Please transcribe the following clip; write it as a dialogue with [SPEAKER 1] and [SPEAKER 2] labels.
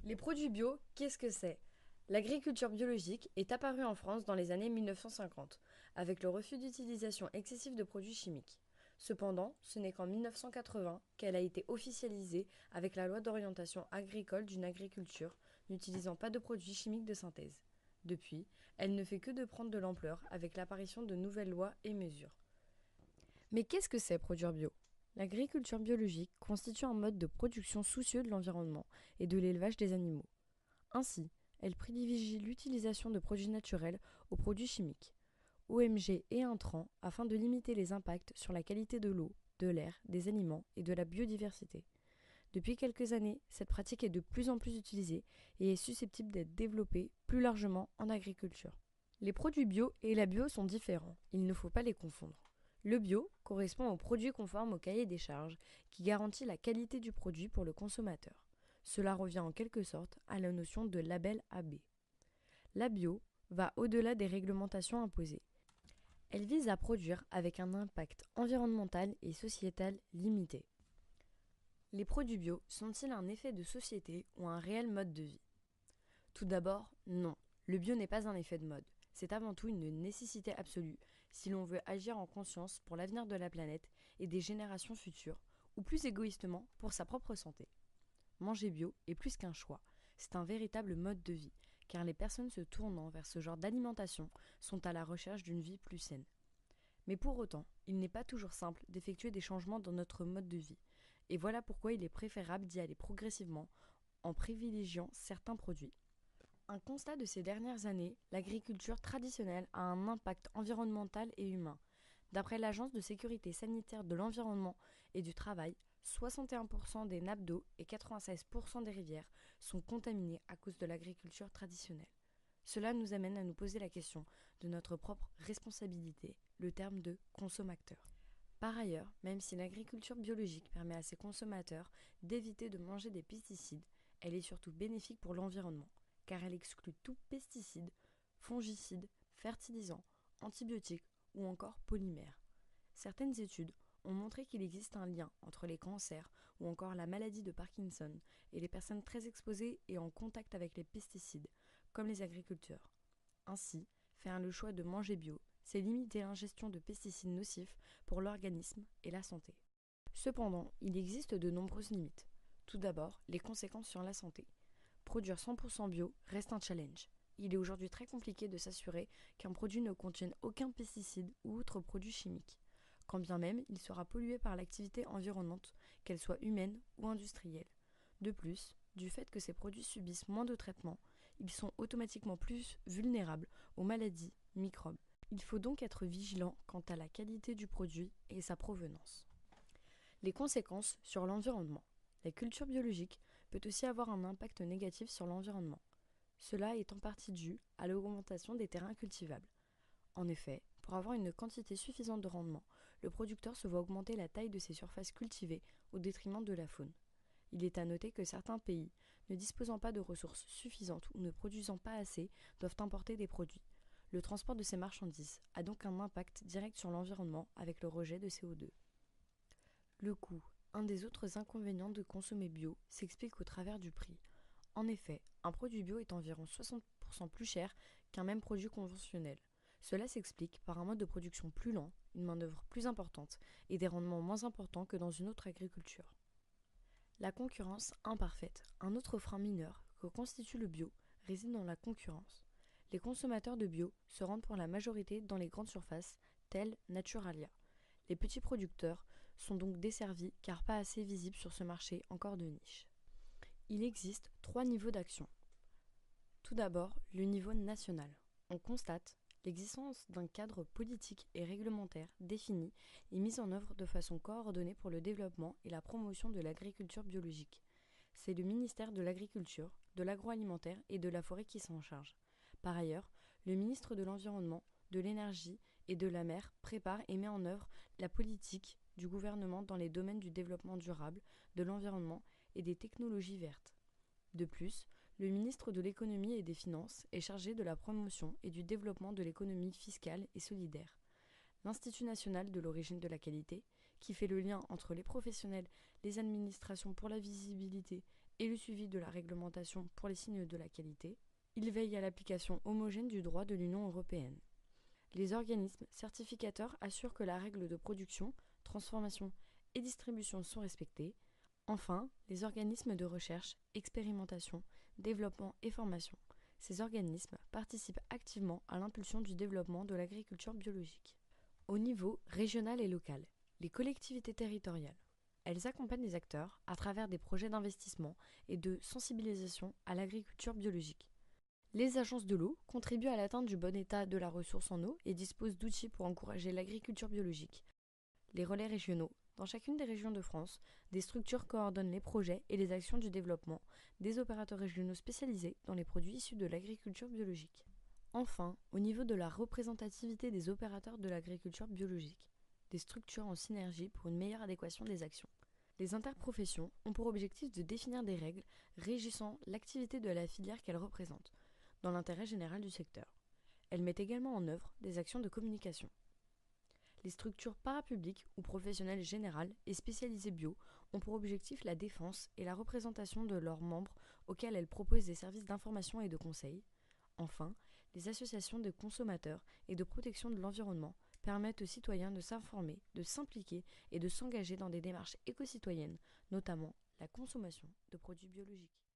[SPEAKER 1] Les produits bio, qu'est-ce que c'est? L'agriculture biologique est apparue en France dans les années 1950, avec le refus d'utilisation excessive de produits chimiques. Cependant, ce n'est qu'en 1980 qu'elle a été officialisée avec la loi d'orientation agricole d'une agriculture n'utilisant pas de produits chimiques de synthèse. Depuis, elle ne fait que de prendre de l'ampleur avec l'apparition de nouvelles lois et mesures. Mais qu'est-ce que c'est produire bio? L'agriculture biologique constitue un mode de production soucieux de l'environnement et de l'élevage des animaux. Ainsi, elle privilégie l'utilisation de produits naturels aux produits chimiques, OMG et intrants, afin de limiter les impacts sur la qualité de l'eau, de l'air, des aliments et de la biodiversité. Depuis quelques années, cette pratique est de plus en plus utilisée et est susceptible d'être développée plus largement en agriculture. Les produits bio et la bio sont différents, il ne faut pas les confondre. Le bio correspond au produit conforme au cahier des charges qui garantit la qualité du produit pour le consommateur. Cela revient en quelque sorte à la notion de label AB. La bio va au-delà des réglementations imposées. Elle vise à produire avec un impact environnemental et sociétal limité. Les produits bio sont-ils un effet de société ou un réel mode de vie? Tout d'abord, non. Le bio n'est pas un effet de mode. C'est avant tout une nécessité absolue si l'on veut agir en conscience pour l'avenir de la planète et des générations futures, ou plus égoïstement pour sa propre santé. Manger bio est plus qu'un choix, c'est un véritable mode de vie, car les personnes se tournant vers ce genre d'alimentation sont à la recherche d'une vie plus saine. Mais pour autant, il n'est pas toujours simple d'effectuer des changements dans notre mode de vie, et voilà pourquoi il est préférable d'y aller progressivement en privilégiant certains produits. Un constat de ces dernières années, l'agriculture traditionnelle a un impact environnemental et humain. D'après l'Agence de sécurité sanitaire de l'environnement et du travail, 61% des nappes d'eau et 96% des rivières sont contaminées à cause de l'agriculture traditionnelle. Cela nous amène à nous poser la question de notre propre responsabilité, le terme de consommateur. Par ailleurs, même si l'agriculture biologique permet à ses consommateurs d'éviter de manger des pesticides, elle est surtout bénéfique pour l'environnement, car elle exclut tout pesticide, fongicide, fertilisant, antibiotique ou encore polymère. Certaines études ont montré qu'il existe un lien entre les cancers ou encore la maladie de Parkinson et les personnes très exposées et en contact avec les pesticides, comme les agriculteurs. Ainsi, faire le choix de manger bio, c'est limiter l'ingestion de pesticides nocifs pour l'organisme et la santé. Cependant, il existe de nombreuses limites. Tout d'abord, les conséquences sur la santé. Produire 100% bio reste un challenge. Il est aujourd'hui très compliqué de s'assurer qu'un produit ne contienne aucun pesticide ou autre produit chimique, quand bien même il sera pollué par l'activité environnante, qu'elle soit humaine ou industrielle. De plus, du fait que ces produits subissent moins de traitements, ils sont automatiquement plus vulnérables aux maladies, microbes. Il faut donc être vigilant quant à la qualité du produit et sa provenance. Les conséquences sur l'environnement. La culture biologique peut aussi avoir un impact négatif sur l'environnement. Cela est en partie dû à l'augmentation des terrains cultivables. En effet, pour avoir une quantité suffisante de rendement, le producteur se voit augmenter la taille de ses surfaces cultivées au détriment de la faune. Il est à noter que certains pays, ne disposant pas de ressources suffisantes ou ne produisant pas assez, doivent importer des produits. Le transport de ces marchandises a donc un impact direct sur l'environnement avec le rejet de CO2. Le coût, un des autres inconvénients de consommer bio, s'explique au travers du prix. En effet, un produit bio est environ 60% plus cher qu'un même produit conventionnel. Cela s'explique par un mode de production plus lent, une main-d'œuvre plus importante et des rendements moins importants que dans une autre agriculture. La concurrence imparfaite, un autre frein mineur que constitue le bio, réside dans la concurrence. Les consommateurs de bio se rendent pour la majorité dans les grandes surfaces, telles Naturalia. Les petits producteurs sont donc desservis car pas assez visibles sur ce marché encore de niche. Il existe 3 niveaux d'action. Tout d'abord, le niveau national. On constate l'existence d'un cadre politique et réglementaire défini et mis en œuvre de façon coordonnée pour le développement et la promotion de l'agriculture biologique. C'est le ministère de l'Agriculture, de l'Agroalimentaire et de la Forêt qui s'en charge. Par ailleurs, le ministre de l'Environnement, de l'Énergie et de la Mer prépare et met en œuvre la politique du gouvernement dans les domaines du développement durable, de l'environnement et des technologies vertes. De plus, le ministre de l'Économie et des Finances est chargé de la promotion et du développement de l'économie fiscale et solidaire. L'Institut national de l'origine de la qualité, qui fait le lien entre les professionnels, les administrations pour la visibilité et le suivi de la réglementation pour les signes de la qualité. Il veille à l'application homogène du droit de l'Union européenne. Les organismes certificateurs assurent que la règle de production, transformation et distribution sont respectées. Enfin, les organismes de recherche, expérimentation, développement et formation. Ces organismes participent activement à l'impulsion du développement de l'agriculture biologique. Au niveau régional et local, les collectivités territoriales. Elles accompagnent les acteurs à travers des projets d'investissement et de sensibilisation à l'agriculture biologique. Les agences de l'eau contribuent à l'atteinte du bon état de la ressource en eau et disposent d'outils pour encourager l'agriculture biologique. Les relais régionaux. Dans chacune des régions de France, des structures coordonnent les projets et les actions du développement des opérateurs régionaux spécialisés dans les produits issus de l'agriculture biologique. Enfin, au niveau de la représentativité des opérateurs de l'agriculture biologique, des structures en synergie pour une meilleure adéquation des actions. Les interprofessions ont pour objectif de définir des règles régissant l'activité de la filière qu'elles représentent, dans l'intérêt général du secteur. Elles mettent également en œuvre des actions de communication. Les structures parapubliques ou professionnelles générales et spécialisées bio ont pour objectif la défense et la représentation de leurs membres auxquels elles proposent des services d'information et de conseil. Enfin, les associations de consommateurs et de protection de l'environnement permettent aux citoyens de s'informer, de s'impliquer et de s'engager dans des démarches éco-citoyennes, notamment la consommation de produits biologiques.